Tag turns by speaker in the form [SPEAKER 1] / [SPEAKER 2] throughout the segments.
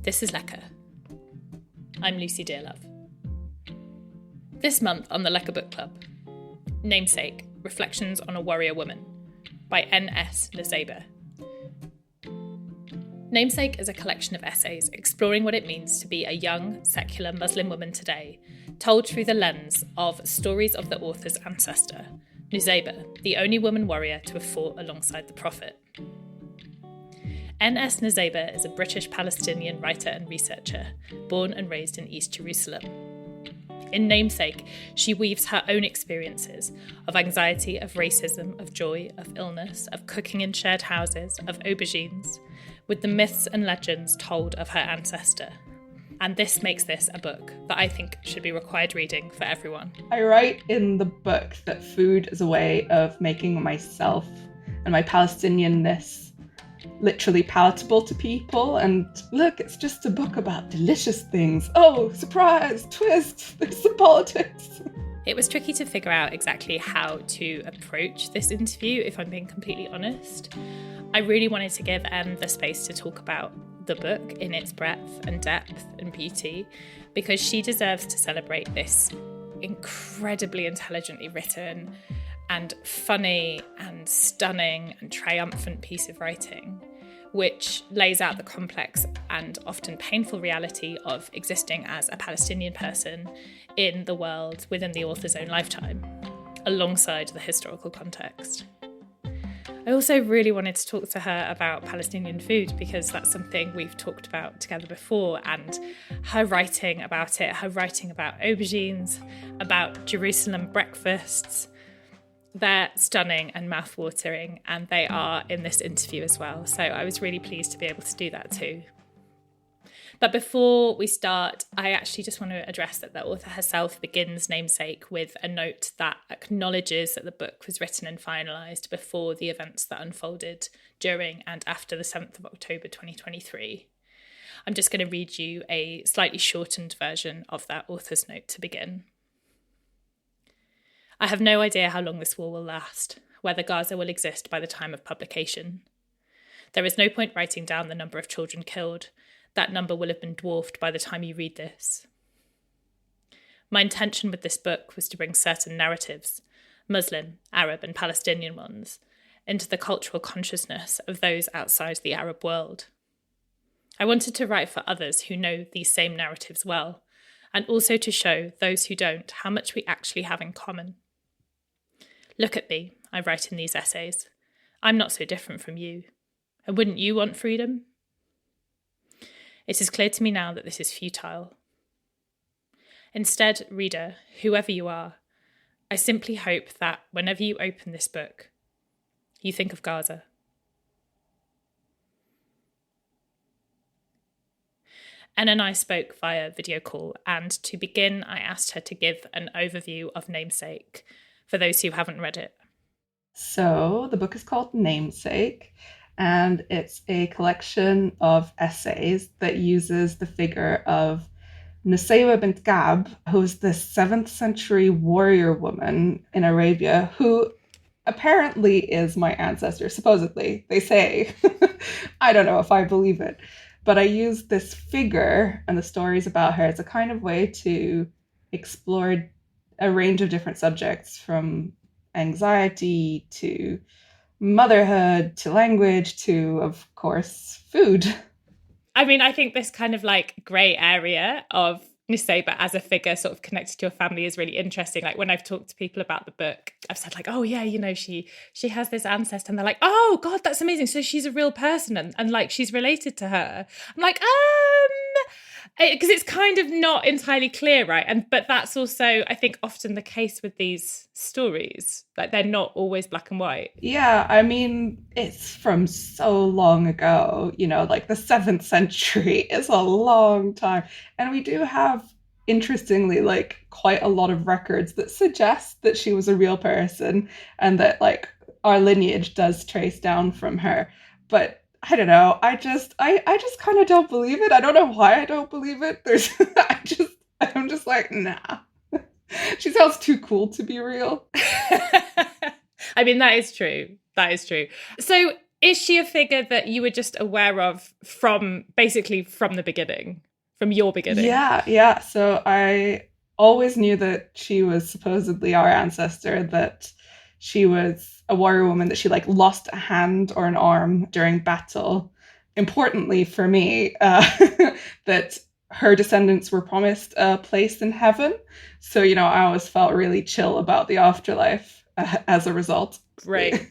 [SPEAKER 1] This is Lecker. I'm Lucy Dearlove. This month on the Lecker Book Club, Namesake, Reflections on a Warrior Woman by N.S. Nuseibeh. Namesake is a collection of essays exploring what it means to be a young, secular Muslim woman today, told through the lens of stories of the author's ancestor, Nusaybah, the only woman warrior to have fought alongside the Prophet. N.S. Nuseibeh is a British Palestinian writer and researcher, born and raised in East Jerusalem. In Namesake, she weaves her own experiences of anxiety, of racism, of joy, of illness, of cooking in shared houses, of aubergines, with the myths and legends told of her ancestor. And this makes this a book that I think should be required reading for everyone.
[SPEAKER 2] I write in the book that food is a way of making myself and my Palestinianness literally palatable to people. And look, it's just a book about delicious things. Oh, surprise, twist, there's some politics.
[SPEAKER 1] It was tricky to figure out exactly how to approach this interview, if I'm being completely honest. I really wanted to give Em the space to talk about the book in its breadth and depth and beauty, because she deserves to celebrate this incredibly intelligently written and funny and stunning and triumphant piece of writing, which lays out the complex and often painful reality of existing as a Palestinian person in the world within the author's own lifetime, alongside the historical context. I also really wanted to talk to her about Palestinian food, because that's something we've talked about together before, and her writing about it, her writing about aubergines, about Jerusalem breakfasts, they're stunning and mouth-watering, and they are in this interview as well. So I was really pleased to be able to do that too. But before we start, I actually just want to address that the author herself begins Namesake with a note that acknowledges that the book was written and finalised before the events that unfolded during and after the 7th of October 2023. I'm just going to read you a slightly shortened version of that author's note to begin. I have no idea how long this war will last, whether Gaza will exist by the time of publication. There is no point writing down the number of children killed. That number will have been dwarfed by the time you read this. My intention with this book was to bring certain narratives, Muslim, Arab and Palestinian ones, into the cultural consciousness of those outside the Arab world. I wanted to write for others who know these same narratives well, and also to show those who don't how much we actually have in common. Look at me, I write in these essays. I'm not so different from you. And wouldn't you want freedom? It is clear to me now that this is futile. Instead, reader, whoever you are, I simply hope that whenever you open this book, you think of Gaza. Anna and I spoke via video call, and to begin, I asked her to give an overview of Namesake for those who haven't read it.
[SPEAKER 2] So the book is called Namesake, and it's a collection of essays that uses the figure of Nusaybeh bint Ka'b, who is this 7th century warrior woman in Arabia who apparently is my ancestor, supposedly, they say. I don't know if I believe it. But I use this figure and the stories about her as a kind of way to explore a range of different subjects, from anxiety to motherhood to language to, of course, food.
[SPEAKER 1] I mean, I think this kind of like grey area of Nusaybah as a figure sort of connected to your family is really interesting. Like when I've talked to people about the book, I've said like, oh yeah, you know, she has this ancestor, and they're like, oh God, that's amazing. So she's a real person and like she's related to her. I'm like, because it's kind of not entirely clear, right? But that's also, I think, often the case with these stories. Like they're not always black and white.
[SPEAKER 2] Yeah, I mean, it's from so long ago, you know, like the 7th century is a long time. And we do have, interestingly, like quite a lot of records that suggest that she was a real person and that like our lineage does trace down from her. But I don't know. I just kind of don't believe it. I don't know why I don't believe it. I'm just like, nah. She sounds too cool to be real.
[SPEAKER 1] I mean, that is true. So Is she a figure that you were just aware of from the beginning, from your beginning?
[SPEAKER 2] Yeah. So I always knew that she was supposedly our ancestor, that she was a warrior woman, that she like lost a hand or an arm during battle. Importantly for me, that her descendants were promised a place in heaven. So, I always felt really chill about the afterlife as a result.
[SPEAKER 1] Right.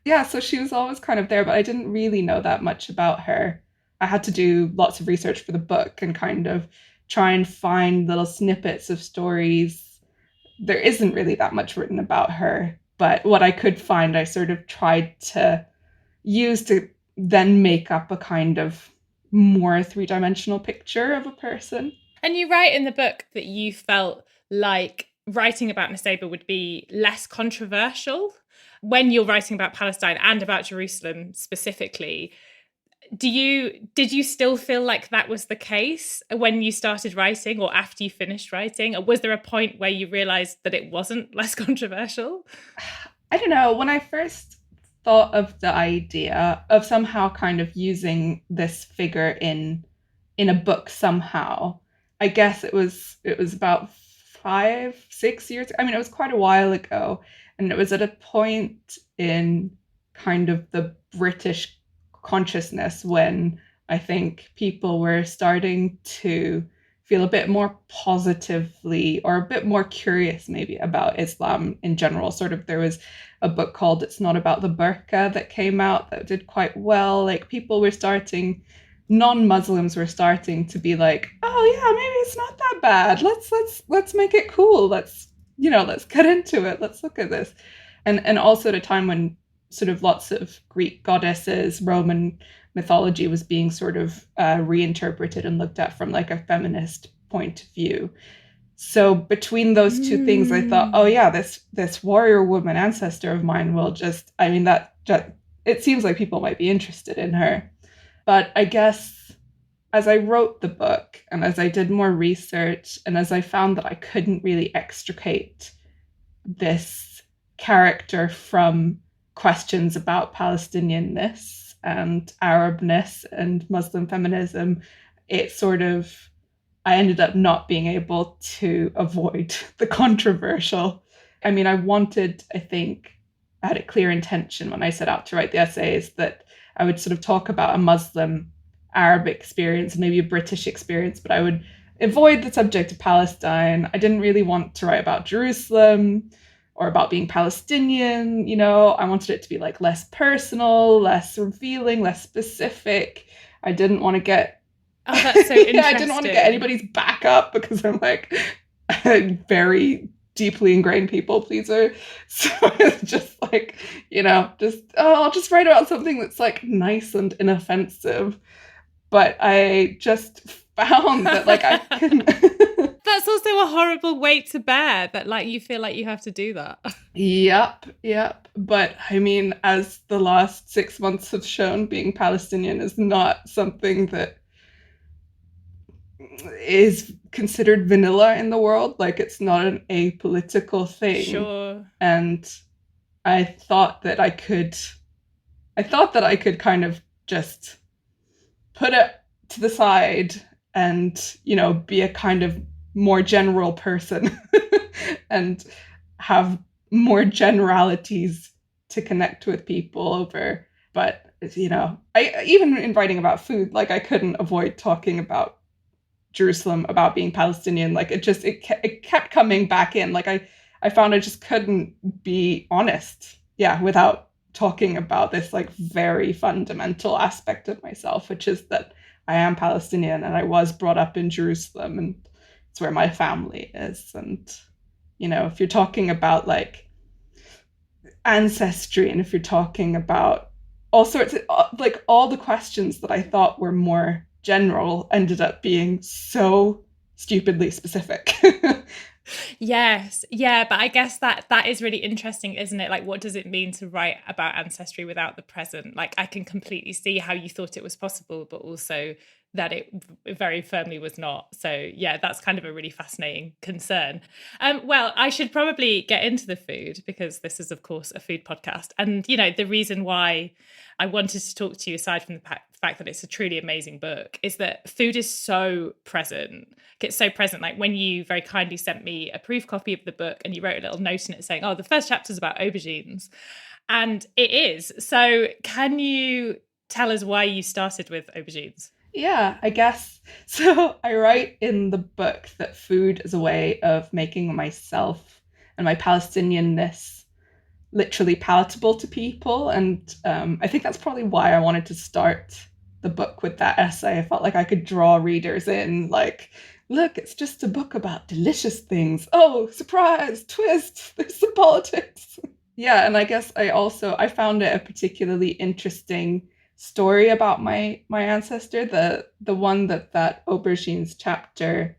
[SPEAKER 2] Yeah, so she was always kind of there, but I didn't really know that much about her. I had to do lots of research for the book and kind of try and find little snippets of stories. There isn't really that much written about her, but what I could find, I sort of tried to use to then make up a kind of more three-dimensional picture of a person.
[SPEAKER 1] And you write in the book that you felt like writing about Nusaybah would be less controversial when you're writing about Palestine and about Jerusalem specifically. Did you still feel like that was the case when you started writing or after you finished writing? Or was there a point where you realized that it wasn't less controversial?
[SPEAKER 2] I don't know. When I first thought of the idea of somehow kind of using this figure in a book somehow, I guess it was about 5, 6 years. I mean, it was quite a while ago, and it was at a point in kind of the British consciousness when I think people were starting to feel a bit more positively or a bit more curious maybe about Islam in general. Sort of there was a book called It's Not About the Burqa that came out that did quite well. Like people were starting, non-Muslims were starting to be like, oh yeah, maybe it's not that bad. Let's make it cool. Let's get into it. Let's look at this. And also at a time when sort of lots of Greek goddesses, Roman mythology was being sort of reinterpreted and looked at from like a feminist point of view. So between those two things, I thought, oh yeah, this warrior woman ancestor of mine will it seems like people might be interested in her. But I guess as I wrote the book and as I did more research and as I found that I couldn't really extricate this character from questions about Palestinianness and Arabness and Muslim feminism, I ended up not being able to avoid the controversial. I mean, I think, I had a clear intention when I set out to write the essays that I would sort of talk about a Muslim Arab experience, maybe a British experience, but I would avoid the subject of Palestine. I didn't really want to write about Jerusalem or about being Palestinian. I wanted it to be like less personal, less revealing, less specific. I didn't want to get
[SPEAKER 1] Oh, that's so interesting.
[SPEAKER 2] I didn't want to get anybody's back up because I'm like a very deeply ingrained people pleaser. So it's just like, I'll just write about something that's like nice and inoffensive. But I just found that like I couldn't.
[SPEAKER 1] That's also a horrible weight to bear, that like you feel like you have to do that.
[SPEAKER 2] Yep. But I mean, as the last 6 months have shown, being Palestinian is not something that is considered vanilla in the world. Like it's not an apolitical thing.
[SPEAKER 1] Sure.
[SPEAKER 2] And I thought that I could kind of just put it to the side and, be a kind of more general person and have more generalities to connect with people over. But, I even in writing about food, like I couldn't avoid talking about Jerusalem, about being Palestinian. Like it kept coming back in. Like I found I just couldn't be honest, without talking about this like very fundamental aspect of myself, which is that I am Palestinian and I was brought up in Jerusalem and it's where my family is. And, if you're talking about like ancestry and if you're talking about all sorts of like all the questions that I thought were more general ended up being so stupidly specific.
[SPEAKER 1] Yes. Yeah. But I guess that is really interesting, isn't it? Like, what does it mean to write about ancestry without the present? Like, I can completely see how you thought it was possible, but also that it very firmly was not. So yeah, that's kind of a really fascinating concern. Well, I should probably get into the food because this is, of course, a food podcast. And, you know, the reason why I wanted to talk to you, aside from the fact that it's a truly amazing book, is that food is so present. It's so present. Like when you very kindly sent me a proof copy of the book and you wrote a little note in it saying, oh, the first chapter is about aubergines. And it is. So can you tell us why you started with aubergines?
[SPEAKER 2] Yeah, I guess. So I write in the book that food is a way of making myself and my Palestinianness literally palatable to people. And I think that's probably why I wanted to start the book with that essay. I felt like I could draw readers in, like, look, it's just a book about delicious things. Oh, surprise, twist, there's some politics. Yeah, and I guess I found it a particularly interesting story about my ancestor, the one that aubergines chapter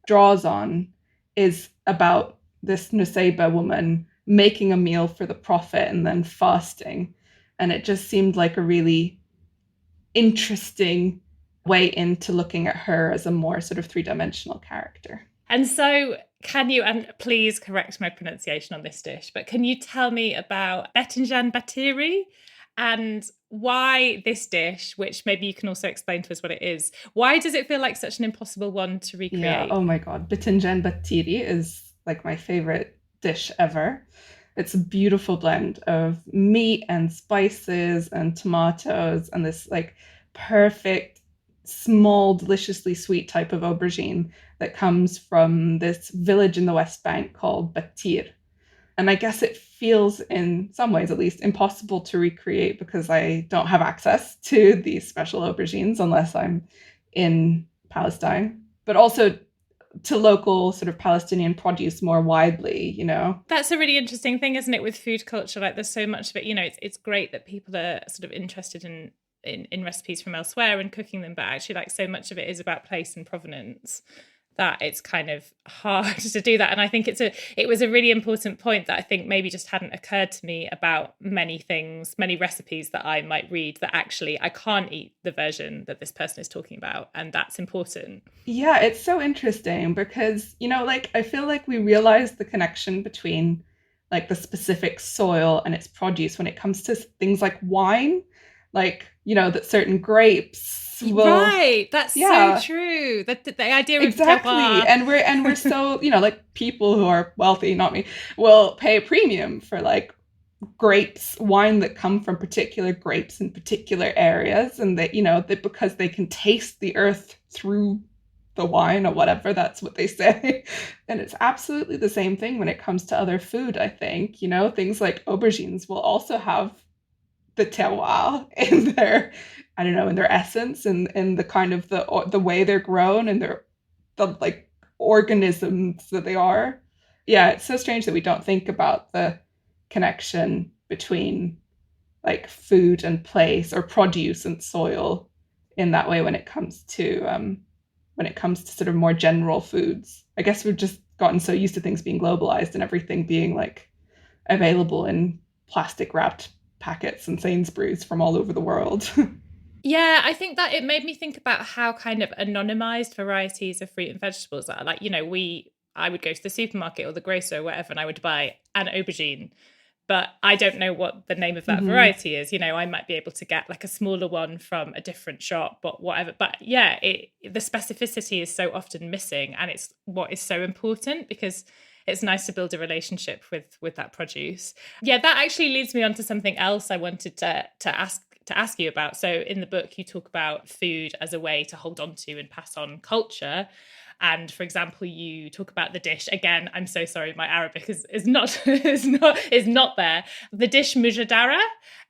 [SPEAKER 2] draws on is about this Nuseibeh woman making a meal for the prophet and then fasting, and it just seemed like a really interesting way into looking at her as a more sort of three-dimensional character.
[SPEAKER 1] And so can you, and please correct my pronunciation on this dish, but can you tell me about Betinjan Batiri and why this dish, which maybe you can also explain to us what it is, why does it feel like such an impossible one to recreate?
[SPEAKER 2] Yeah, oh my God. Betinjan Batiri is like my favorite dish ever. It's a beautiful blend of meat and spices and tomatoes and this like perfect, small, deliciously sweet type of aubergine that comes from this village in the West Bank called Batir. And I guess it feels, in some ways at least, impossible to recreate because I don't have access to these special aubergines unless I'm in Palestine. But also to local sort of Palestinian produce more widely, you know.
[SPEAKER 1] That's a really interesting thing, isn't it, with food culture? Like there's so much of it, you know, it's great that people are sort of interested in recipes from elsewhere and cooking them, but actually like so much of it is about place and provenance that it's kind of hard to do that. And I think it was a really important point that I think maybe just hadn't occurred to me about many things, many recipes that I might read that actually I can't eat the version that this person is talking about. And that's important.
[SPEAKER 2] Yeah, it's so interesting because, you know, like I feel like we realize the connection between like the specific soil and its produce when it comes to things like wine, like, you know, that certain grapes will,
[SPEAKER 1] right, that's so true. The idea of
[SPEAKER 2] exactly
[SPEAKER 1] terroir.
[SPEAKER 2] and we're so, you know, like people who are wealthy, not me, will pay a premium for like grapes, wine that come from particular grapes in particular areas, and that, you know, that because they can taste the earth through the wine or whatever, that's what they say. And it's absolutely the same thing when it comes to other food. I think, you know, things like aubergines will also have the terroir in their, I don't know, in their essence and the kind of the way they're grown and the like organisms that they are. Yeah, it's so strange that we don't think about the connection between like food and place or produce and soil in that way when it comes to sort of more general foods. I guess we've just gotten so used to things being globalized and everything being like available in plastic wrapped packets and Sainsbury's from all over the world.
[SPEAKER 1] Yeah, I think that it made me think about how kind of anonymized varieties of fruit and vegetables are. Like, you know, I would go to the supermarket or the grocer or whatever, and I would buy an aubergine, but I don't know what the name of that variety is. You know, I might be able to get like a smaller one from a different shop, but whatever. But yeah, the specificity is so often missing, and it's what is so important because it's nice to build a relationship with that produce. Yeah, that actually leads me on to something else I wanted to ask you about. So in the book, you talk about food as a way to hold on to and pass on culture. And for example, you talk about the dish. Again, I'm so sorry, my Arabic is not is not there. The dish mujadara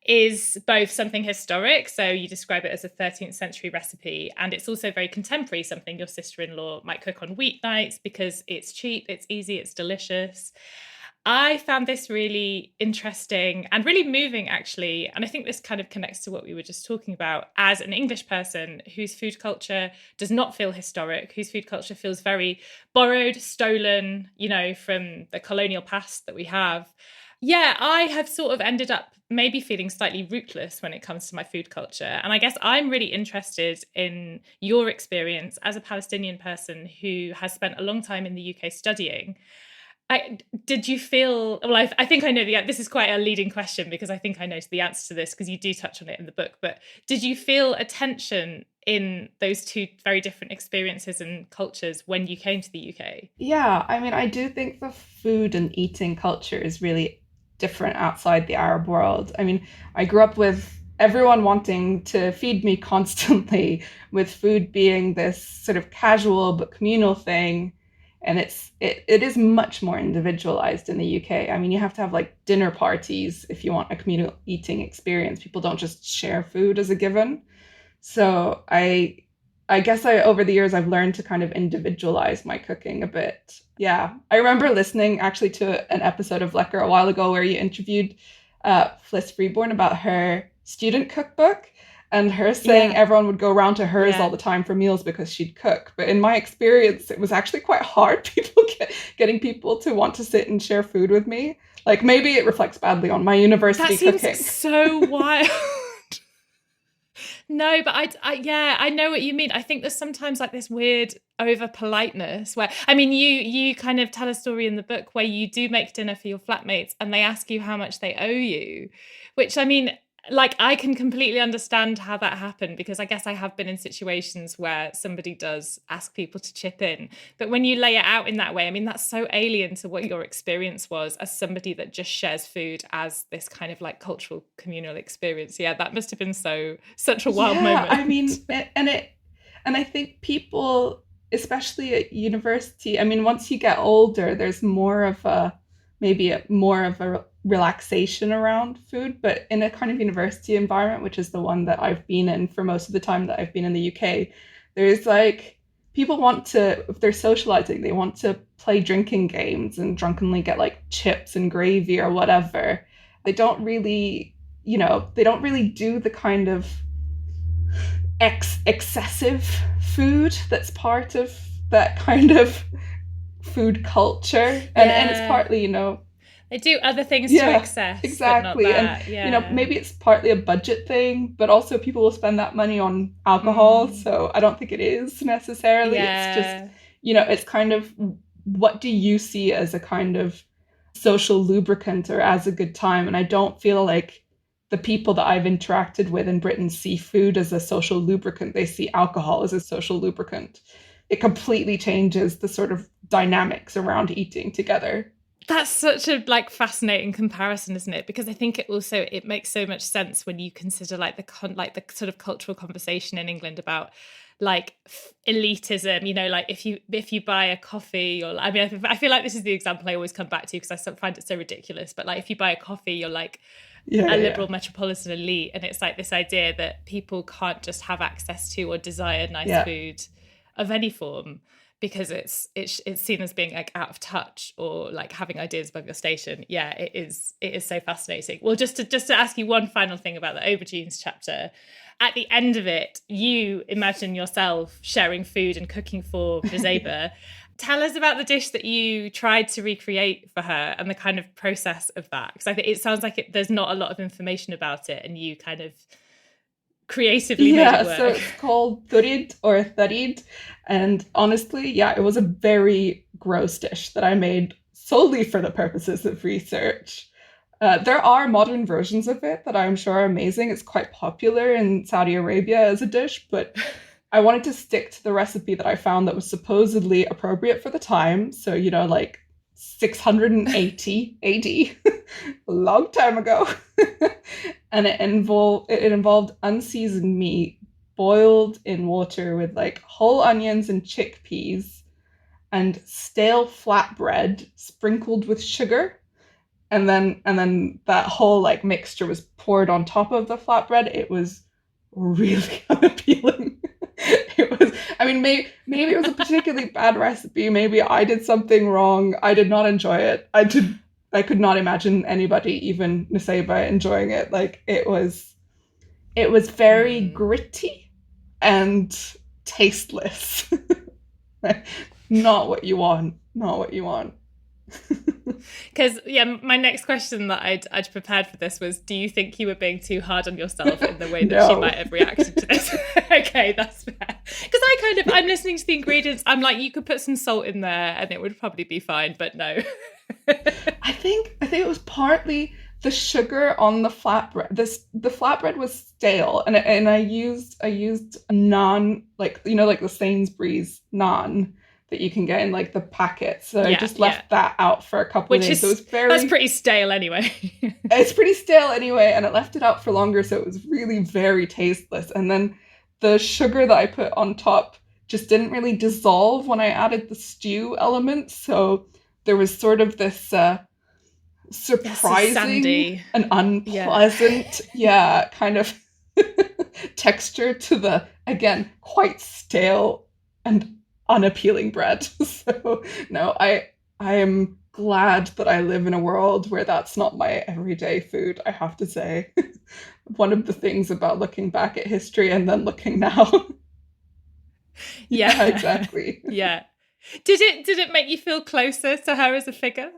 [SPEAKER 1] is both something historic, so you describe it as a 13th century recipe, and it's also very contemporary, something your sister-in-law might cook on weeknights because it's cheap, it's easy, it's delicious. I found this really interesting and really moving, actually. And I think this kind of connects to what we were just talking about. As an English person whose food culture does not feel historic, whose food culture feels very borrowed, stolen, you know, from the colonial past that we have, Yeah, I have sort of ended up maybe feeling slightly rootless when it comes to my food culture. And I guess I'm really interested in your experience as a Palestinian person who has spent a long time in the UK studying. Did you feel, well, I think I know this is quite a leading question because I think I know the answer to this because you do touch on it in the book, but did you feel a tension in those two very different experiences and cultures when you came to the UK?
[SPEAKER 2] Yeah, I mean, I do think the food and eating culture is really different outside the Arab world. I mean, I grew up with everyone wanting to feed me constantly, with food being this sort of casual but communal thing. And it is much more individualized in the UK. I mean, you have to have like dinner parties if you want a communal eating experience. People don't just share food as a given. So I guess over the years I've learned to kind of individualize my cooking a bit. Yeah. I remember listening actually to an episode of Lecker a while ago where you interviewed Fliss Freeborn about her student cookbook and her saying everyone would go around to hers all the time for meals because she'd cook. But in my experience, it was actually quite hard getting people to want to sit and share food with me. Like maybe it reflects badly on my university cooking.
[SPEAKER 1] That seems so wild. No, but I know what you mean. I think there's sometimes like this weird over politeness where, I mean, you kind of tell a story in the book where you do make dinner for your flatmates and they ask you how much they owe you, which, I mean, like, I can completely understand how that happened because I guess I have been in situations where somebody does ask people to chip in. But when you lay it out in that way, I mean, that's so alien to what your experience was as somebody that just shares food as this kind of like cultural communal experience. Yeah, that must have been such a wild moment.
[SPEAKER 2] I mean, and I think people, especially at university, I mean, once you get older, there's more of a relaxation around food, but in a kind of university environment, which is the one that I've been in for most of the time that I've been in the UK, there's like people want to, if they're socializing, they want to play drinking games and drunkenly get like chips and gravy or whatever. They don't really do the kind of excessive food that's part of that kind of food culture. And it's partly,
[SPEAKER 1] they do other things to excess.
[SPEAKER 2] Exactly.
[SPEAKER 1] But not that.
[SPEAKER 2] And maybe it's partly a budget thing, but also people will spend that money on alcohol. So I don't think it is necessarily. It's just, it's kind of, what do you see as a kind of social lubricant or as a good time? And I don't feel like the people that I've interacted with in Britain see food as a social lubricant. They see alcohol as a social lubricant. It completely changes the sort of dynamics around eating together.
[SPEAKER 1] That's such a like fascinating comparison, isn't it? Because I think it makes so much sense when you consider like the sort of cultural conversation in England about like elitism. Like if you buy a coffee, or I mean, I feel like this is the example I always come back to because I find it so ridiculous. But like if you buy a coffee, you're like a liberal metropolitan elite, and it's like this idea that people can't just have access to or desire nice food of any form, because it's seen as being like out of touch or like having ideas above your station. Yeah, it is so fascinating. Well, just to ask you one final thing about the aubergines chapter. At the end of it, you imagine yourself sharing food and cooking for Nusaybeh. Tell us about the dish that you tried to recreate for her and the kind of process of that. Because I think it sounds like there's not a lot of information about it, and you kind of creatively made it work.
[SPEAKER 2] So it's called thurid or tharid. And honestly, it was a very gross dish that I made solely for the purposes of research. There are modern versions of it that I'm sure are amazing. It's quite popular in Saudi Arabia as a dish, but I wanted to stick to the recipe that I found that was supposedly appropriate for the time. So, like 680 AD, a long time ago. And it involved unseasoned meat boiled in water with like whole onions and chickpeas and stale flatbread sprinkled with sugar. And then that whole like mixture was poured on top of the flatbread. It was really unappealing. Maybe it was a particularly bad recipe. Maybe I did something wrong. I did not enjoy it. I could not imagine anybody, even Nusaybah, enjoying it. Like it was very gritty and tasteless. Not what you want. Not what you want.
[SPEAKER 1] Because my nenext question that I'd prepared for this was, do you think you were being too hard on yourself in the way that
[SPEAKER 2] No.
[SPEAKER 1] she might have reacted to this? Okay, that's fair. Because I'm listening to the ingredients, I'm like, you could put some salt in there and it would probably be fine, but no.
[SPEAKER 2] I think it was partly the sugar on the flatbread. The flatbread was stale, and I used naan, like, like the Sainsbury's naan that you can get in like the packets. So I just left that out for a couple of days. So
[SPEAKER 1] that's pretty stale anyway.
[SPEAKER 2] It's pretty stale anyway, and I left it out for longer, so it was really very tasteless. And then the sugar that I put on top just didn't really dissolve when I added the stew element. So there was sort of this surprising and unpleasant, kind of texture to the, again, quite stale and unappealing bread. So no, I am glad that I live in a world where that's not my everyday food, I have to say. One of the things about looking back at history and then looking now.
[SPEAKER 1] Yeah,
[SPEAKER 2] exactly.
[SPEAKER 1] Yeah. Did it make you feel closer to her as a figure?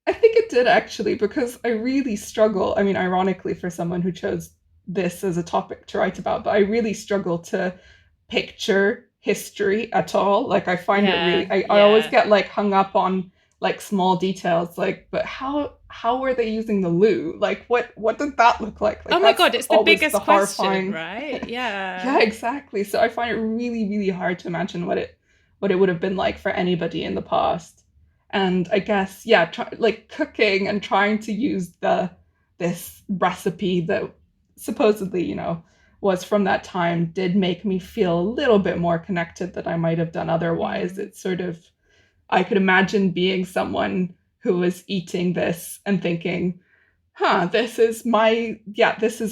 [SPEAKER 2] I think it did, actually, because I really struggle. I mean, ironically, for someone who chose this as a topic to write about, but I really struggle to picture history at all. Like, I find it really, I always get like hung up on like small details, like, but how were they using the loo? Like, what did that look like?
[SPEAKER 1] Oh my God, it's the biggest question, right? Yeah.
[SPEAKER 2] Yeah, exactly. So I find it really, really hard to imagine what it would have been like for anybody in the past. And I guess, like cooking and trying to use this recipe that supposedly, was from that time did make me feel a little bit more connected than I might have done otherwise. It's sort of, I could imagine being someone who was eating this and thinking, this is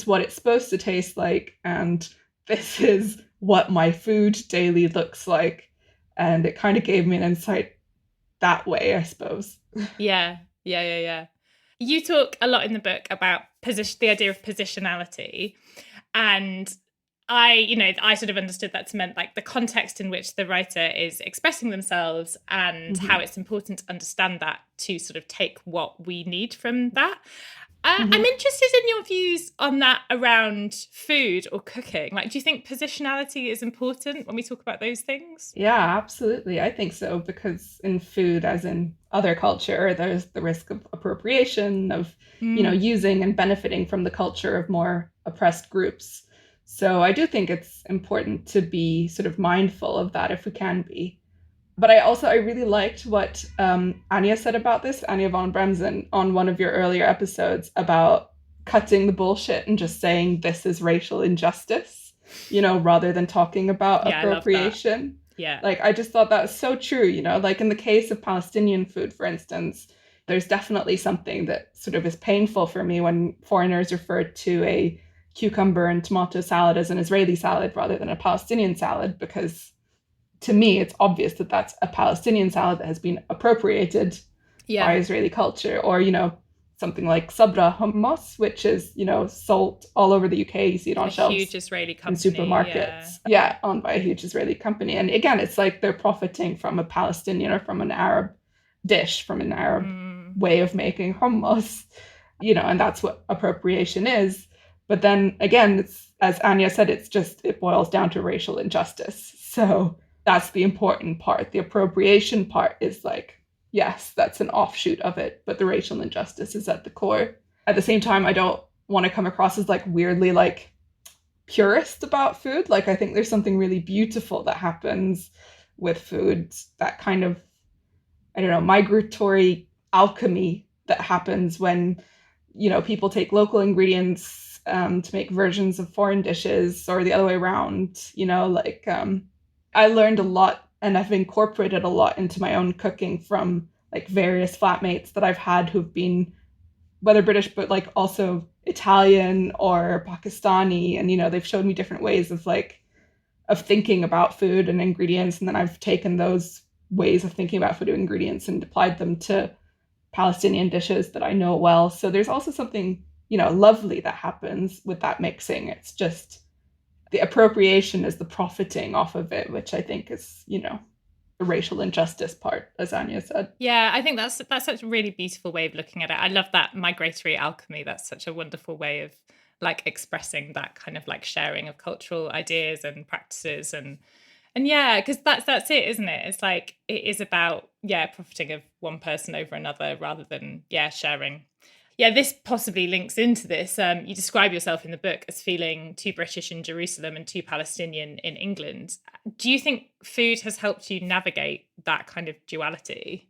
[SPEAKER 2] what it's supposed to taste like, and this is what my food daily looks like. And it kind of gave me an insight that way, I suppose.
[SPEAKER 1] Yeah. You talk a lot in the book about the idea of positionality. And I sort of understood that to mean like the context in which the writer is expressing themselves and how it's important to understand that to sort of take what we need from that. I'm interested in your views on that around food or cooking. Like, do you think positionality is important when we talk about those things?
[SPEAKER 2] Yeah, absolutely. I think so, because in food, as in other culture, there's the risk of appropriation, of, using and benefiting from the culture of more oppressed groups. So I do think it's important to be sort of mindful of that if we can be. But I really liked what Anya said about this, Anya von Bremsen, on one of your earlier episodes about cutting the bullshit and just saying this is racial injustice, rather than talking about appropriation.
[SPEAKER 1] Yeah.
[SPEAKER 2] Like, I just thought that was so true, like in the case of Palestinian food, for instance, there's definitely something that sort of is painful for me when foreigners refer to a cucumber and tomato salad as an Israeli salad rather than a Palestinian salad, because to me, it's obvious that that's a Palestinian salad that has been appropriated by Israeli culture. Or, something like sabra hummus, which is, sold all over the UK. You see it on shelves.
[SPEAKER 1] Huge Israeli company.
[SPEAKER 2] In supermarkets. Yeah, owned by a huge Israeli company. And again, it's like they're profiting from a Palestinian or from an Arab dish, from an Arab way of making hummus, and that's what appropriation is. But then again, it's, as Anya said, it boils down to racial injustice. So that's the important part. The appropriation part is like, yes, that's an offshoot of it, but the racial injustice is at the core. At the same time, I don't want to come across as like weirdly like purist about food. Like, I think there's something really beautiful that happens with food, that kind of, I don't know, migratory alchemy that happens when, people take local ingredients to make versions of foreign dishes, or the other way around, I learned a lot, and I've incorporated a lot into my own cooking from like various flatmates that I've had who've been, whether British, but like also Italian or Pakistani. And, they've showed me different ways of thinking about food and ingredients. And then I've taken those ways of thinking about food and ingredients and applied them to Palestinian dishes that I know well. So there's also something, lovely that happens with that mixing. It's just, the appropriation is the profiting off of it, which I think is, the racial injustice part, as Anya said.
[SPEAKER 1] Yeah, I think that's such a really beautiful way of looking at it. I love that migratory alchemy. That's such a wonderful way of like expressing that kind of like sharing of cultural ideas and practices and yeah, because that's it, isn't it? It's like it is about profiting of one person over another rather than sharing. Yeah, this possibly links into this. You describe yourself in the book as feeling too British in Jerusalem and too Palestinian in England. Do you think food has helped you navigate that kind of duality?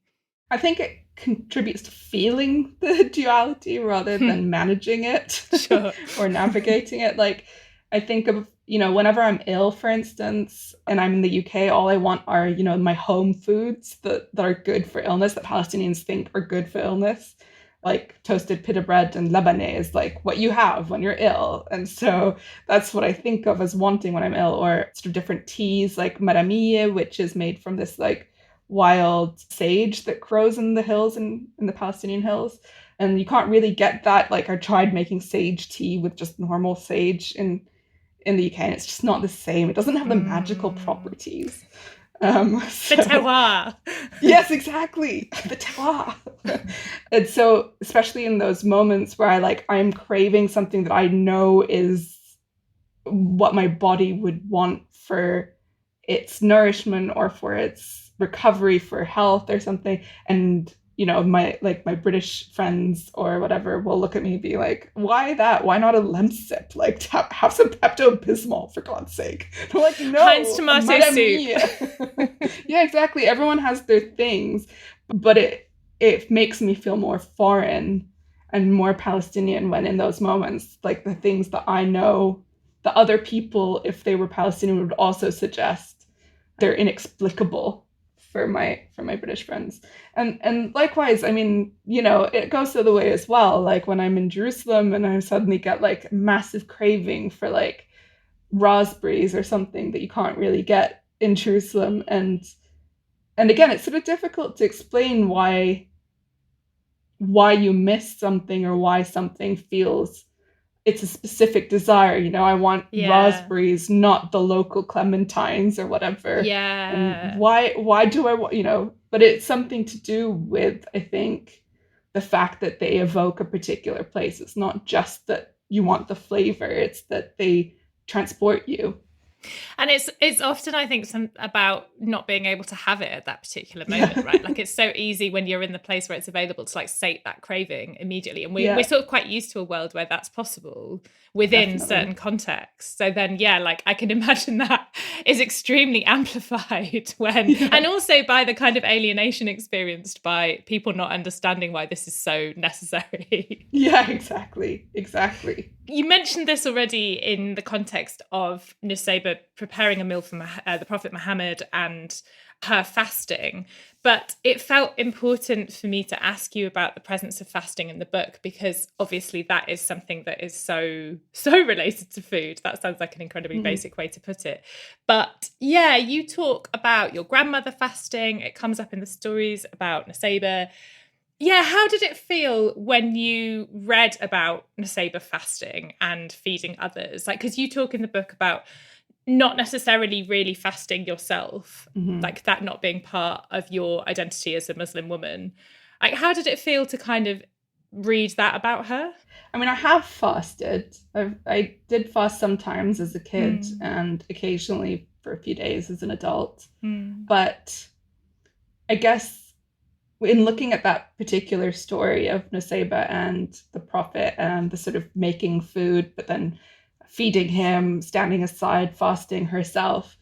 [SPEAKER 2] I think it contributes to feeling the duality rather than managing it
[SPEAKER 1] Sure.
[SPEAKER 2] or navigating it. Like, I think of, whenever I'm ill, for instance, and I'm in the UK, all I want are, my home foods that are good for illness, that Palestinians think are good for illness. Like toasted pita bread and labane is like what you have when you're ill. And so that's what I think of as wanting when I'm ill, or sort of different teas like maramiye, which is made from this like wild sage that grows in the hills in the Palestinian hills. And you can't really get that. Like I tried making sage tea with just normal sage in the UK, and it's just not the same. It doesn't have the magical properties.
[SPEAKER 1] The terroir.
[SPEAKER 2] Yes, exactly. The terroir. And so, especially in those moments where I'm craving something that I know is what my body would want for its nourishment or for its recovery, for health or something. And, my British friends or whatever will look at me and be like, why that? Why not a Lemsip? Like, have some Pepto-Bismol, for God's sake. They're like, no.
[SPEAKER 1] Heinz tomato soup.
[SPEAKER 2] Yeah, exactly. Everyone has their things, but it makes me feel more foreign and more Palestinian when in those moments, like the things that I know the other people, if they were Palestinian, would also suggest, they're inexplicable for my British friends. And likewise, I mean, it goes the other way as well. Like when I'm in Jerusalem and I suddenly get like massive craving for like raspberries or something that you can't really get in Jerusalem. And again, it's sort of difficult to explain why you miss something or why something feels it's a specific desire. I want raspberries, not the local clementines or whatever.
[SPEAKER 1] Yeah.
[SPEAKER 2] And why do I want, but it's something to do with, I think, the fact that they evoke a particular place. It's not just that you want the flavor, it's that they transport you.
[SPEAKER 1] And it's often, I think, about not being able to have it at that particular moment, right? Like it's so easy when you're in the place where it's available to like sate that craving immediately. And we're sort of quite used to a world where that's possible within certain contexts. So then, like I can imagine that is extremely amplified when, and also by the kind of alienation experienced by people not understanding why this is so necessary.
[SPEAKER 2] Yeah, exactly.
[SPEAKER 1] You mentioned this already in the context of Nuseibeh preparing a meal for the Prophet Muhammad and her fasting, but it felt important for me to ask you about the presence of fasting in the book, because obviously that is something that is so related to food. That sounds like an incredibly basic way to put it. But you talk about your grandmother fasting. It comes up in the stories about Nuseibeh. Yeah, how did it feel when you read about Nuseibeh fasting and feeding others? Like, because you talk in the book about not necessarily really fasting yourself, like that not being part of your identity as a Muslim woman. Like, how did it feel to kind of read that about her?
[SPEAKER 2] I mean, I have fasted. I did fast sometimes as a kid and occasionally for a few days as an adult. But I guess in looking at that particular story of Nuseibeh and the Prophet and the sort of making food, but then feeding him, standing aside, fasting herself,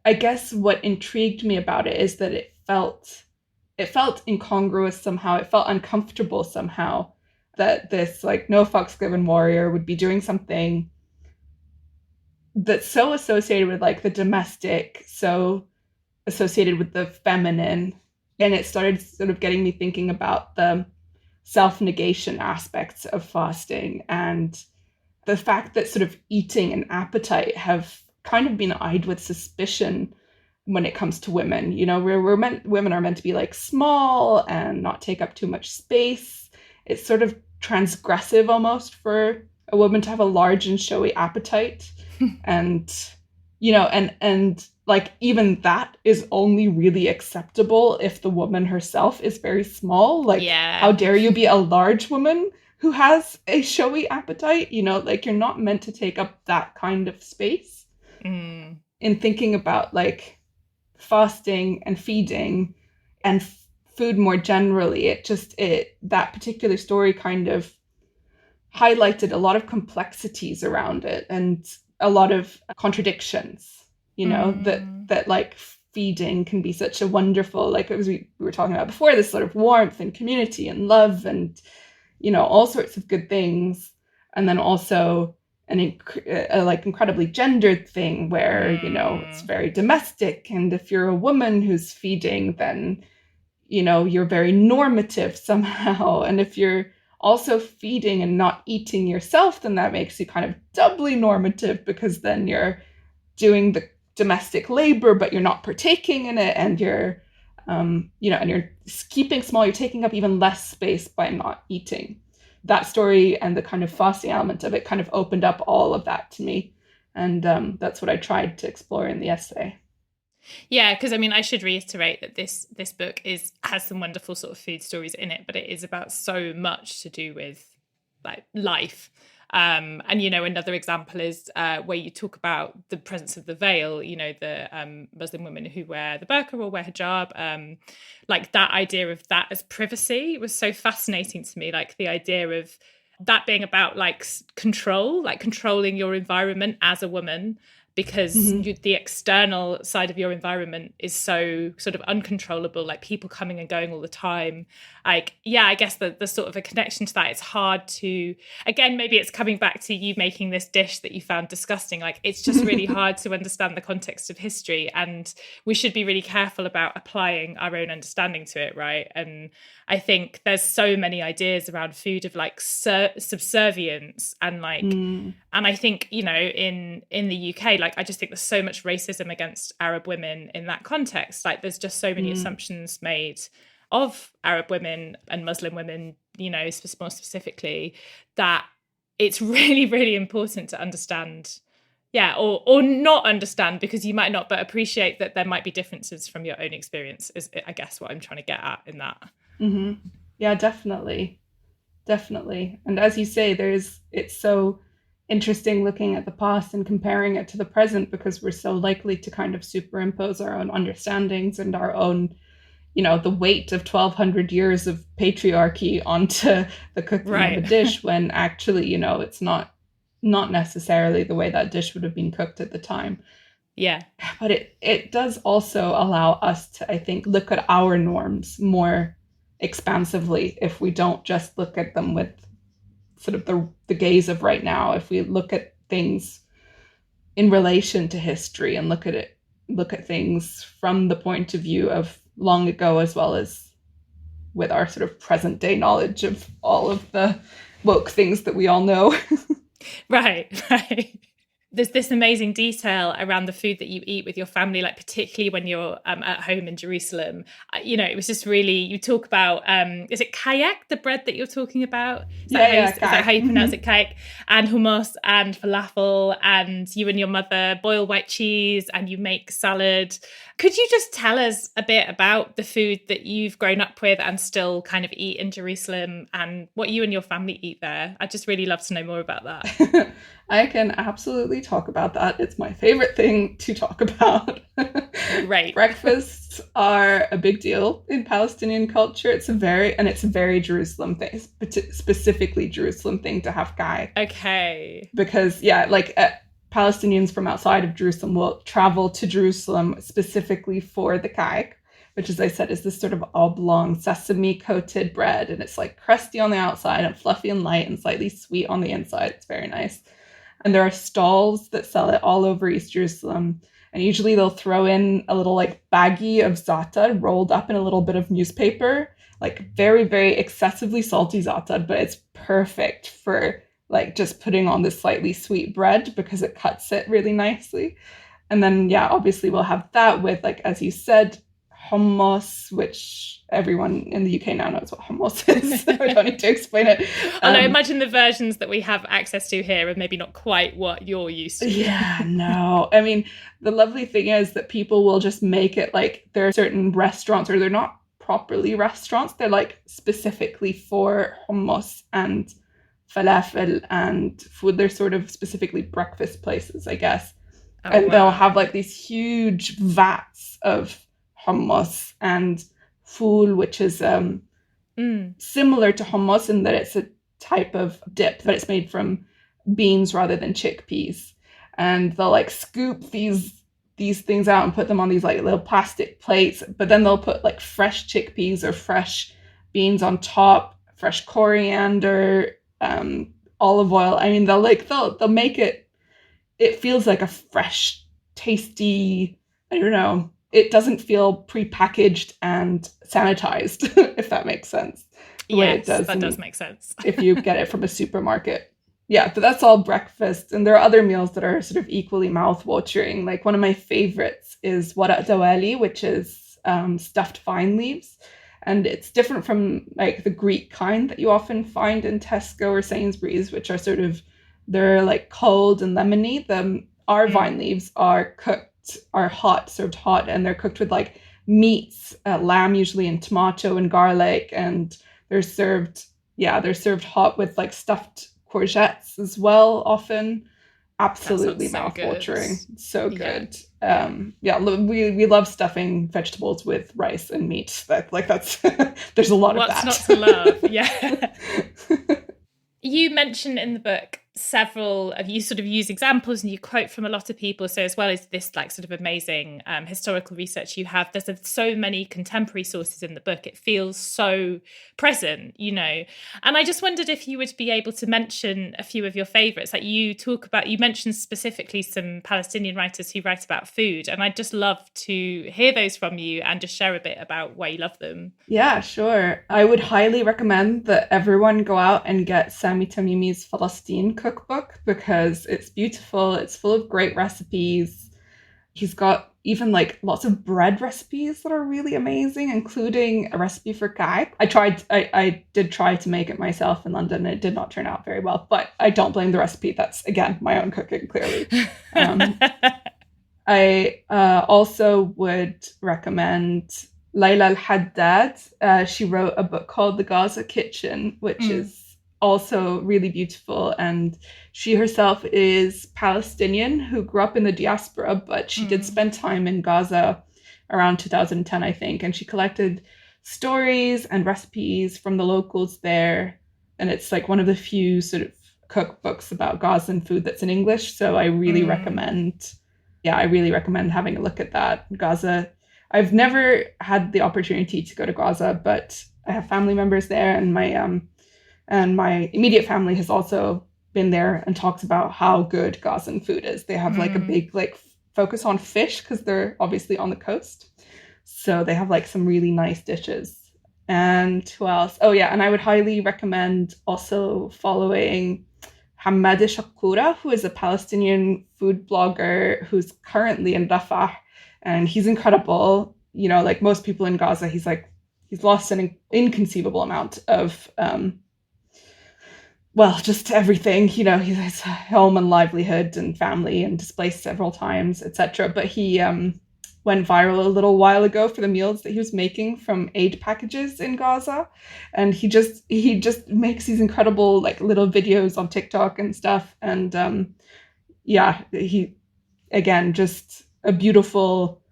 [SPEAKER 2] I guess what intrigued me about it is that it felt incongruous somehow. It felt uncomfortable somehow that this like no fucks given warrior would be doing something that's so associated with like the domestic, so associated with the feminine. And it started sort of getting me thinking about the self-negation aspects of fasting and the fact that sort of eating and appetite have kind of been eyed with suspicion when it comes to women. Women are meant to be like small and not take up too much space. It's sort of transgressive almost for a woman to have a large and showy appetite. And and like even that is only really acceptable if the woman herself is very small. Like, how
[SPEAKER 1] Yeah.
[SPEAKER 2] dare you be a large woman who has a showy appetite? Like you're not meant to take up that kind of space.
[SPEAKER 1] Mm.
[SPEAKER 2] In thinking about like fasting and feeding and food more generally, that particular story kind of highlighted a lot of complexities around it and a lot of contradictions,
[SPEAKER 1] Mm.
[SPEAKER 2] that like feeding can be such a wonderful, like as we were talking about before, this sort of warmth and community and love and all sorts of good things, and then also a like incredibly gendered thing where it's
[SPEAKER 1] Mm.
[SPEAKER 2] very domestic, and if you're a woman who's feeding, then you're very normative somehow. And if you're also feeding and not eating yourself, then that makes you kind of doubly normative, because then you're doing the domestic labor, but you're not partaking in it, and and you're keeping small, you're taking up even less space by not eating. That story and the kind of fasting element of it kind of opened up all of that to me. And that's what I tried to explore in the essay.
[SPEAKER 1] Yeah, because I mean, I should reiterate that this book has some wonderful sort of food stories in it, but it is about so much to do with like life. And another example is where you talk about the presence of the veil. The Muslim women who wear the burqa or wear hijab. Like that idea of that as privacy was so fascinating to me. Like the idea of that being about like control, like controlling your environment as a woman, because
[SPEAKER 2] Mm-hmm.
[SPEAKER 1] the external side of your environment is so sort of uncontrollable, like people coming and going all the time. Like, yeah, I guess the sort of a connection to that, it's hard to, again, maybe it's coming back to you making this dish that you found disgusting. Like, it's just really hard to understand the context of history, and we should be really careful about applying our own understanding to it, right? And I think there's so many ideas around food of like subservience and like,
[SPEAKER 2] Mm.
[SPEAKER 1] and I think, in the UK, like I just think there's so much racism against Arab women in that context. Like there's just so many
[SPEAKER 2] Mm.
[SPEAKER 1] assumptions made of Arab women and Muslim women, more specifically, that it's really, really important to understand. Yeah, or not understand, because you might not, but appreciate that there might be differences from your own experience, is I guess what I'm trying to get at in that.
[SPEAKER 2] Mm-hmm. Yeah, definitely. Definitely. And as you say, it's so interesting looking at the past and comparing it to the present, because we're so likely to kind of superimpose our own understandings and our own, the weight of 1200 years of patriarchy onto the cooking of a
[SPEAKER 1] Right.
[SPEAKER 2] dish, when actually, it's not necessarily the way that dish would have been cooked at the time.
[SPEAKER 1] Yeah.
[SPEAKER 2] But it does also allow us to, I think, look at our norms more expansively if we don't just look at them with sort of the gaze of right now. If we look at things in relation to history and look at things from the point of view of long ago, as well as with our sort of present day knowledge of all of the woke things that we all know.
[SPEAKER 1] Right, right. There's this amazing detail around the food that you eat with your family, like particularly when you're at home in Jerusalem. It was just really, you talk about, is it kayak, the bread that you're talking about?
[SPEAKER 2] Yeah,
[SPEAKER 1] Is that how you pronounce
[SPEAKER 2] mm-hmm.
[SPEAKER 1] it, kayak? And hummus and falafel, and you and your mother boil white cheese and you make salad. Could you just tell us a bit about the food that you've grown up with and still kind of eat in Jerusalem, and what you and your family eat there? I'd just really love to know more about that.
[SPEAKER 2] I can absolutely talk about that. It's my favorite thing to talk about.
[SPEAKER 1] Great.
[SPEAKER 2] Breakfasts are a big deal in Palestinian culture. It's a very Jerusalem thing, specifically Jerusalem thing to have guy.
[SPEAKER 1] Okay.
[SPEAKER 2] Because Palestinians from outside of Jerusalem will travel to Jerusalem specifically for the kayak, which, as I said, is this sort of oblong sesame-coated bread. And it's like crusty on the outside and fluffy and light and slightly sweet on the inside. It's very nice. And there are stalls that sell it all over East Jerusalem. And usually they'll throw in a little like baggie of za'atar rolled up in a little bit of newspaper, like very, very excessively salty za'atar, but it's perfect for like just putting on this slightly sweet bread because it cuts it really nicely. And then, yeah, obviously we'll have that with, like, as you said, hummus, which everyone in the UK now knows what hummus is, so I don't need to explain it.
[SPEAKER 1] Although I imagine the versions that we have access to here are maybe not quite what you're used to.
[SPEAKER 2] Yeah, no. I mean, the lovely thing is that people will just make it like there are certain restaurants, or they're not properly restaurants, they're like specifically for hummus and falafel and food. They're sort of specifically breakfast places, I guess.
[SPEAKER 1] Oh,
[SPEAKER 2] and
[SPEAKER 1] wow.
[SPEAKER 2] They'll have like these huge vats of hummus and fool, which is similar to hummus in that it's a type of dip, but it's made from beans rather than chickpeas. And they'll like scoop these things out and put them on these like little plastic plates, but then they'll put like fresh chickpeas or fresh beans on top, fresh coriander, olive oil. I mean, they'll make it feels like a fresh, tasty, I don't know. It doesn't feel prepackaged and sanitized, if that makes sense.
[SPEAKER 1] Yes, that does make sense.
[SPEAKER 2] If you get it from a supermarket. Yeah, but that's all breakfast. And there are other meals that are sort of equally mouth-watering. Like one of my favorites is waraq dawali, which is stuffed vine leaves. And it's different from like the Greek kind that you often find in Tesco or Sainsbury's, which are they're like cold and lemony. Our vine leaves are served hot, and they're cooked with like meats, lamb usually, and tomato and garlic, and they're served hot with like stuffed courgettes as well, often. Absolutely mouth-watering. So good. We love stuffing vegetables with rice and meat. That's there's a lot of that.
[SPEAKER 1] What's not to love? Yeah. You mention in the book several of you sort of use examples and you quote from a lot of people. So as well as this like sort of amazing historical research you have, there's so many contemporary sources in the book. It feels so present, and I just wondered if you would be able to mention a few of your favorites. Like you mentioned specifically some Palestinian writers who write about food, and I'd just love to hear those from you and just share a bit about why you love them.
[SPEAKER 2] Yeah, sure. I would highly recommend that everyone go out and get Sami Tamimi's Palestine cookbook, because it's beautiful. It's full of great recipes. He's got even like lots of bread recipes that are really amazing, including a recipe for ka'ak. I did try to make it myself in London, and it did not turn out very well, but I don't blame the recipe. That's, again, my own cooking, clearly. I also would recommend Layla Al-Haddad. She wrote a book called The Gaza Kitchen, which is also really beautiful, and she herself is Palestinian who grew up in the diaspora, but she did spend time in Gaza around 2010, I think, and she collected stories and recipes from the locals there, and it's like one of the few sort of cookbooks about Gazan food that's in English, so I really recommend having a look at that. Gaza, I've never had the opportunity to go to Gaza, but I have family members there, and my immediate family has also been there and talks about how good Gazan food is. They have like a big like focus on fish because they're obviously on the coast. So they have like some really nice dishes. And who else? Oh yeah, and I would highly recommend also following Hamad Shakura, who is a Palestinian food blogger who's currently in Rafah. And he's incredible. Like most people in Gaza, he's lost an inconceivable amount of just everything, he has home and livelihood and family and displaced several times, etc. But he went viral a little while ago for the meals that he was making from aid packages in Gaza. And he just makes these incredible like little videos on TikTok and stuff. And he, again, just a beautiful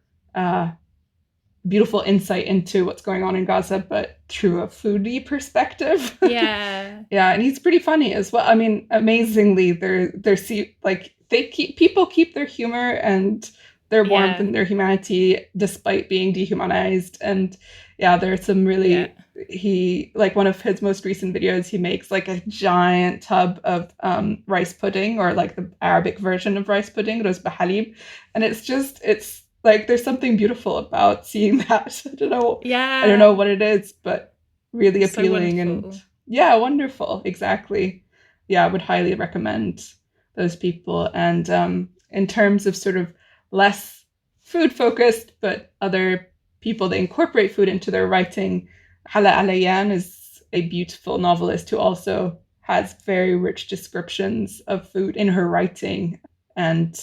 [SPEAKER 2] insight into what's going on in Gaza, but through a foodie perspective.
[SPEAKER 1] Yeah.
[SPEAKER 2] Yeah, and he's pretty funny as well. I mean, amazingly, people keep their humor and their warmth and their humanity despite being dehumanized. And yeah, there's some really he, like one of his most recent videos, he makes like a giant tub of rice pudding, or like the Arabic version of rice pudding, rose bahalib, and it's like there's something beautiful about seeing that. I don't know what it is, but really appealing. And wonderful. Exactly. Yeah, I would highly recommend those people. And in terms of sort of less food focused, but other people that incorporate food into their writing. Hala Alayan is a beautiful novelist who also has very rich descriptions of food in her writing, and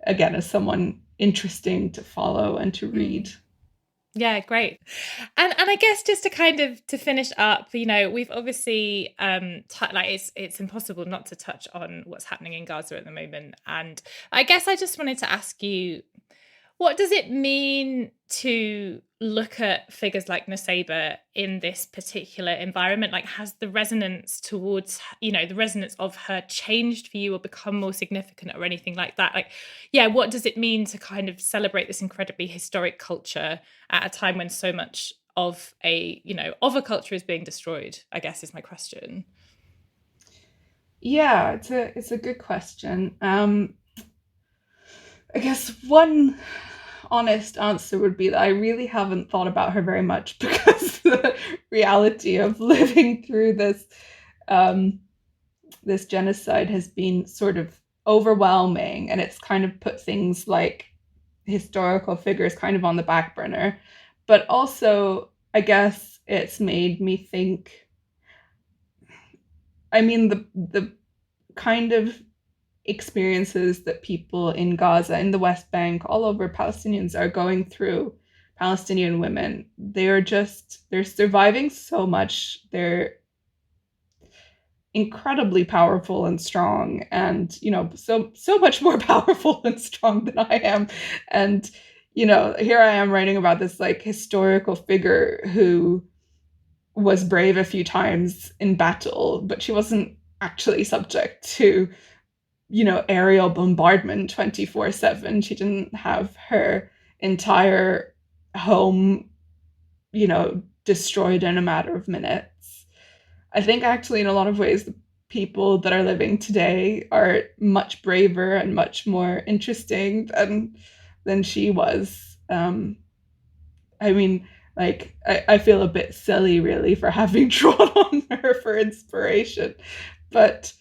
[SPEAKER 2] again, is someone interesting to follow and to read.
[SPEAKER 1] Yeah, great. And I guess just to kind of to finish up, you know, we've obviously it's impossible not to touch on what's happening in Gaza at the moment. And I guess I just wanted to ask you, what does it mean to look at figures like Nusaybeh in this particular environment? Like, has the resonance towards, you know, the resonance of her changed for you or become more significant or anything like that? Like, yeah, what does it mean to kind of celebrate this incredibly historic culture at a time when so much of a culture is being destroyed, I guess is my question.
[SPEAKER 2] Yeah, it's a good question. I guess one honest answer would be that I really haven't thought about her very much, because the reality of living through this genocide has been sort of overwhelming, and it's kind of put things like historical figures kind of on the back burner. But also, I guess it's made me think. I mean, the kind of experiences that people in Gaza, in the West Bank, all over Palestinians are going through, Palestinian women, they're surviving so much. They're incredibly powerful and strong, and, you know, so much more powerful and strong than I am. And, you know, here I am writing about this like historical figure who was brave a few times in battle, but she wasn't actually subject to, you know, aerial bombardment 24/7. She didn't have her entire home, you know, destroyed in a matter of minutes. I think actually in a lot of ways, the people that are living today are much braver and much more interesting than she was. I mean, like, I feel a bit silly really for having drawn on her for inspiration, but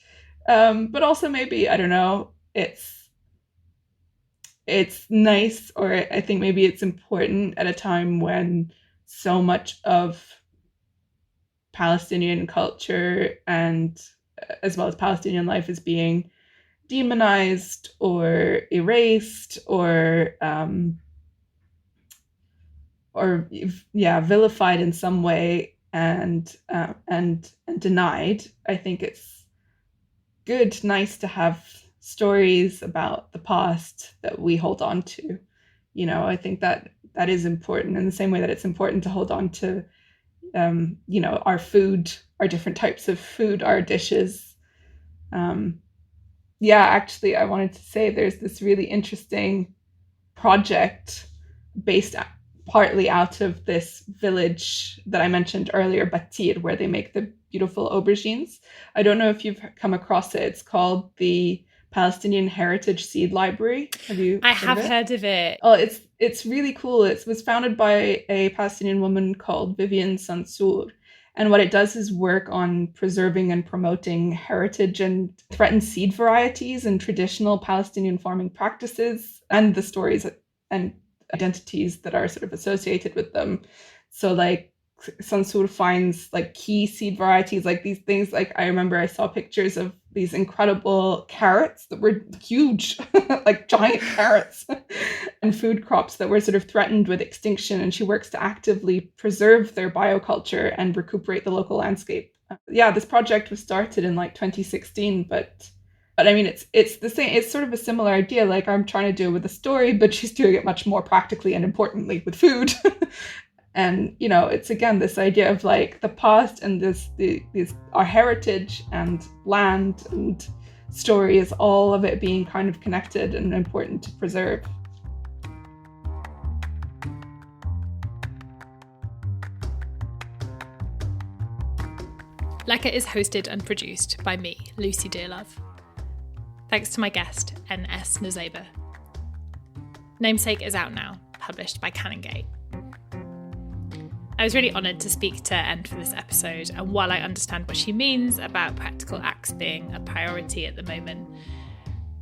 [SPEAKER 2] also maybe, I don't know, it's nice, or I think maybe it's important at a time when so much of Palestinian culture, and as well as Palestinian life, is being demonized or erased or vilified in some way, and denied. I think it's nice to have stories about the past that we hold on to. You know, I think that is important, in the same way that it's important to hold on to, you know, our food, our different types of food, our dishes. Actually, I wanted to say there's this really interesting project based partly out of this village that I mentioned earlier, Batir, where they make the beautiful aubergines. I don't know if you've come across it. It's called the Palestinian Heritage Seed Library.
[SPEAKER 1] I have heard of it.
[SPEAKER 2] Oh, it's really cool. It was founded by a Palestinian woman called Vivian Sansour. And what it does is work on preserving and promoting heritage and threatened seed varieties and traditional Palestinian farming practices, and the stories and identities that are sort of associated with them. So like Sansour finds like key seed varieties, like these things, like I remember I saw pictures of these incredible carrots that were huge, like giant carrots, and food crops that were sort of threatened with extinction. And she works to actively preserve their bioculture and recuperate the local landscape. This project was started in like 2016, but I mean, it's the same. It's sort of a similar idea. Like, I'm trying to do it with a story, but she's doing it much more practically and importantly with food. And, you know, it's again this idea of like the past and this our heritage and land and story, is all of it being kind of connected and important to preserve.
[SPEAKER 1] Lecker is hosted and produced by me, Lucy Dearlove. Thanks to my guest, N.S. Nuseibeh. Namesake is out now, published by Canongate. I was really honoured to speak to N for this episode, and while I understand what she means about practical acts being a priority at the moment,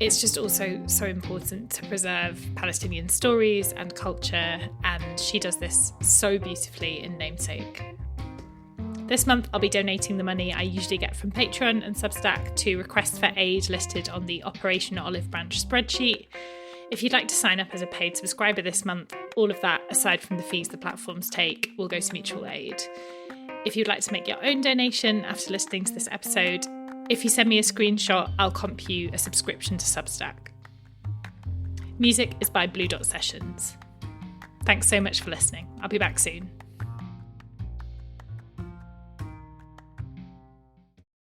[SPEAKER 1] It's just also so important to preserve Palestinian stories and culture, and she does this so beautifully in Namesake. This month, I'll be donating the money I usually get from Patreon and Substack to requests for aid listed on the Operation Olive Branch spreadsheet. If you'd like to sign up as a paid subscriber this month, all of that, aside from the fees the platforms take, will go to mutual aid. If you'd like to make your own donation after listening to this episode, if you send me a screenshot, I'll comp you a subscription to Substack. Music is by Blue Dot Sessions. Thanks so much for listening. I'll be back soon.